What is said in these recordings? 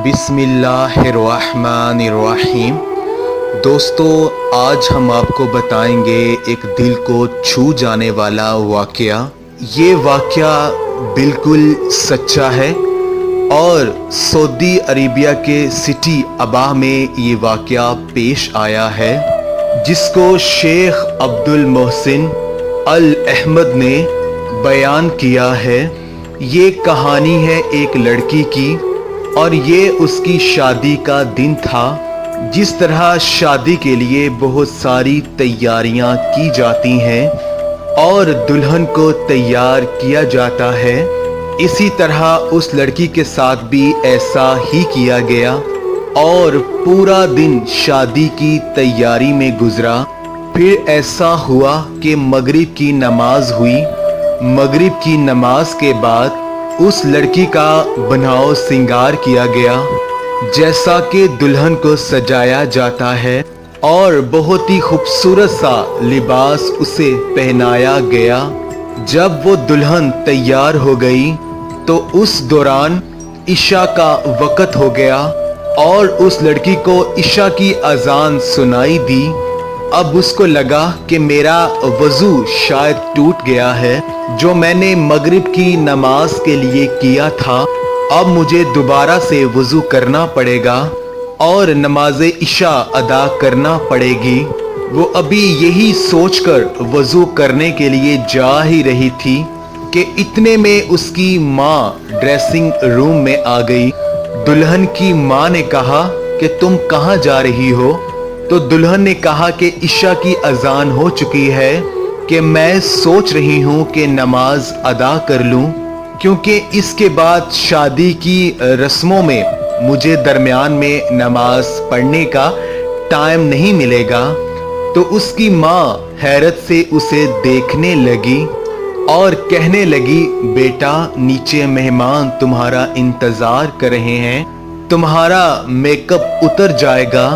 बिस्मिल्लाहिर्रहमानिर्रहीम। दोस्तों, आज हम आपको बताएंगे एक दिल को छू जाने वाला वाक़या। ये वाक़या बिल्कुल सच्चा है और सऊदी अरेबिया के सिटी अबा में ये वाक़या पेश आया है, जिसको शेख अब्दुल मोहसिन अल अहमद ने बयान किया है। ये कहानी है एक लड़की की और ये उसकी शादी का दिन था। जिस तरह शादी के लिए बहुत सारी तैयारियां की जाती हैं और दुल्हन को तैयार किया जाता है, इसी तरह उस लड़की के साथ भी ऐसा ही किया गया और पूरा दिन शादी की तैयारी में गुजरा। फिर ऐसा हुआ कि मगरिब की नमाज हुई। मगरिब की नमाज के बाद उस लड़की का बनाव सिंगार किया गया, जैसा कि दुल्हन को सजाया जाता है, और बहुत ही खूबसूरत सा लिबास उसे पहनाया गया। जब वो दुल्हन तैयार हो गई तो उस दौरान इशा का वक़्त हो गया और उस लड़की को इशा की अजान सुनाई दी। अब उसको लगा कि मेरा वज़ू शायद टूट गया है, जो मैंने मगरिब की नमाज के लिए किया था। अब मुझे दोबारा से वज़ू करना पड़ेगा और नमाज इशा अदा करना पड़ेगी। वो अभी यही सोचकर वज़ू करने के लिए जा ही रही थी कि इतने में उसकी माँ ड्रेसिंग रूम में आ गई। दुल्हन की माँ ने कहा कि तुम कहाँ जा रही हो? तो दुल्हन ने कहा कि इशा की अजान हो चुकी है कि मैं सोच रही हूँ कि नमाज अदा कर लूँ, क्योंकि इसके बाद शादी की रस्मों में मुझे दरमियान में नमाज पढ़ने का टाइम नहीं मिलेगा। तो उसकी माँ हैरत से उसे देखने लगी और कहने लगी, बेटा, नीचे मेहमान तुम्हारा इंतज़ार कर रहे हैं, तुम्हारा मेकअप उतर जाएगा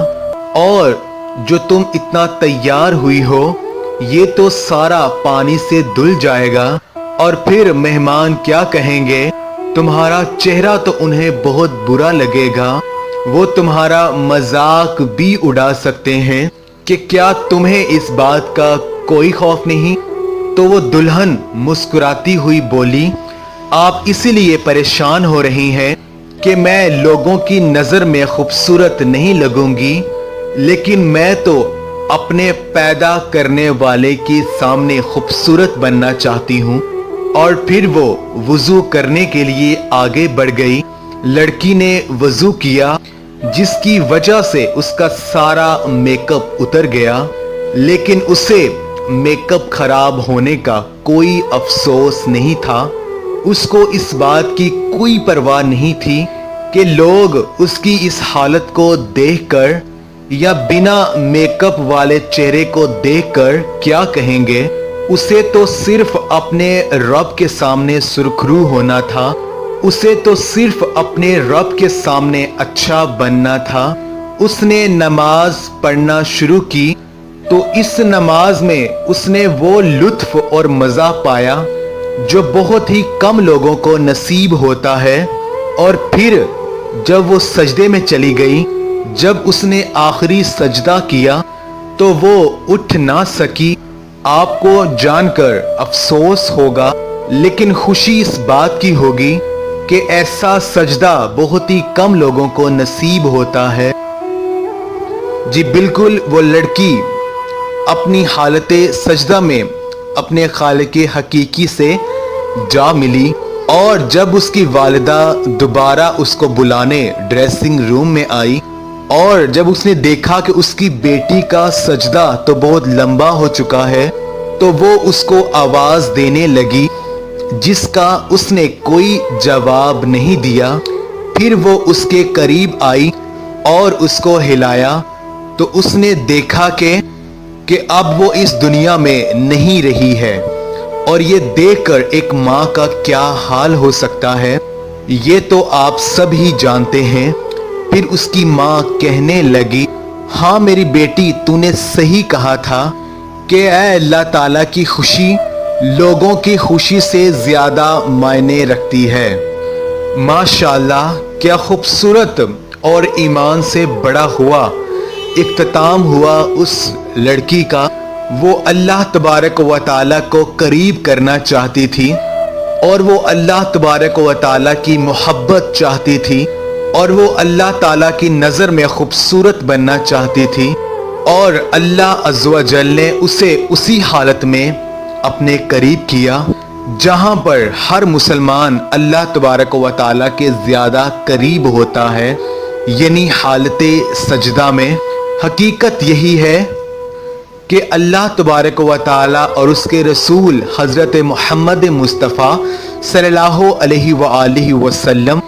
और जो तुम इतना तैयार हुई हो ये तो सारा पानी से धुल जाएगा और फिर मेहमान क्या कहेंगे? तुम्हारा चेहरा तो उन्हें बहुत बुरा लगेगा, वो तुम्हारा मजाक भी उड़ा सकते हैं कि क्या तुम्हें इस बात का कोई खौफ नहीं? तो वो दुल्हन मुस्कुराती हुई बोली, आप इसीलिए परेशान हो रही हैं कि मैं लोगों की नज़र में खूबसूरत नहीं लगूंगी, लेकिन मैं तो अपने पैदा करने वाले के सामने खूबसूरत बनना चाहती हूँ। और फिर वो वज़ू करने के लिए आगे बढ़ गई। लड़की ने वज़ू किया, जिसकी वजह से उसका सारा मेकअप उतर गया, लेकिन उसे मेकअप खराब होने का कोई अफसोस नहीं था। उसको इस बात की कोई परवाह नहीं थी कि लोग उसकी इस हालत को देखकर या बिना मेकअप वाले चेहरे को देखकर क्या कहेंगे। उसे तो सिर्फ अपने रब के सामने सुरखरू होना था, उसे तो सिर्फ अपने रब के सामने अच्छा बनना था। उसने नमाज पढ़ना शुरू की तो इस नमाज में उसने वो लुत्फ और मज़ा पाया जो बहुत ही कम लोगों को नसीब होता है। और फिर जब वो सजदे में चली गई, जब उसने आखिरी सजदा किया तो वो उठ ना सकी। आपको जानकर अफसोस होगा, लेकिन खुशी इस बात की होगी कि ऐसा सजदा बहुत ही कम लोगों को नसीब होता है। जी बिल्कुल, वो लड़की अपनी हालते सजदा में अपने खालिक हकीकी से जा मिली और जब उसकी वालिदा दोबारा उसको बुलाने ड्रेसिंग रूम में आई और जब उसने देखा कि उसकी बेटी का सजदा तो बहुत लंबा हो चुका है, तो वो उसको आवाज़ देने लगी, जिसका उसने कोई जवाब नहीं दिया। फिर वो उसके करीब आई और उसको हिलाया तो उसने देखा कि अब वो इस दुनिया में नहीं रही है। और ये देखकर एक माँ का क्या हाल हो सकता है, ये तो आप सब ही जानते हैं। फिर उसकी माँ कहने लगी, हाँ मेरी बेटी, तूने सही कहा था कि ऐ अल्लाह ताला की खुशी लोगों की खुशी से ज़्यादा मायने रखती है। माशाअल्लाह, کیا خوبصورت اور ایمان سے بڑا ہوا اختتام ہوا اس لڑکی کا۔ وہ اللہ تبارک و تعالیٰ کو قریب کرنا چاہتی تھی اور وہ اللہ تبارک و تعالیٰ کی محبت چاہتی تھی اور وہ اللہ تعالیٰ کی نظر میں خوبصورت بننا چاہتی تھی، اور اللہ عز و جل نے اسے اسی حالت میں اپنے قریب کیا جہاں پر ہر مسلمان اللہ تبارک و تعالیٰ کے زیادہ قریب ہوتا ہے، یعنی حالت سجدہ میں۔ حقیقت یہی ہے کہ اللہ تبارک و تعالیٰ اور اس کے رسول حضرت محمد مصطفیٰ صلی اللہ علیہ وآلہ وسلم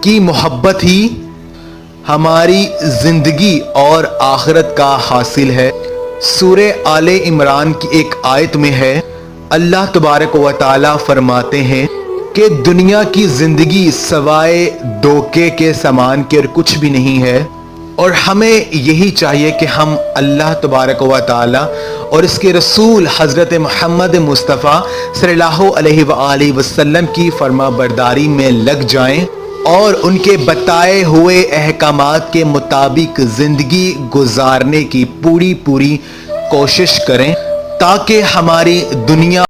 کی محبت ہی ہماری زندگی اور آخرت کا حاصل ہے۔ سورہ آل عمران کی ایک آیت میں ہے، اللہ تبارک و تعالیٰ فرماتے ہیں کہ دنیا کی زندگی سوائے دھوکے کے سامان کے اور کچھ بھی نہیں ہے، اور ہمیں یہی چاہیے کہ ہم اللہ تبارک و تعالیٰ اور اس کے رسول حضرت محمد مصطفیٰ صلی اللہ علیہ وآلہ وسلم کی فرما برداری میں لگ جائیں اور ان کے بتائے ہوئے احکامات کے مطابق زندگی گزارنے کی پوری کوشش کریں، تاکہ ہماری دنیا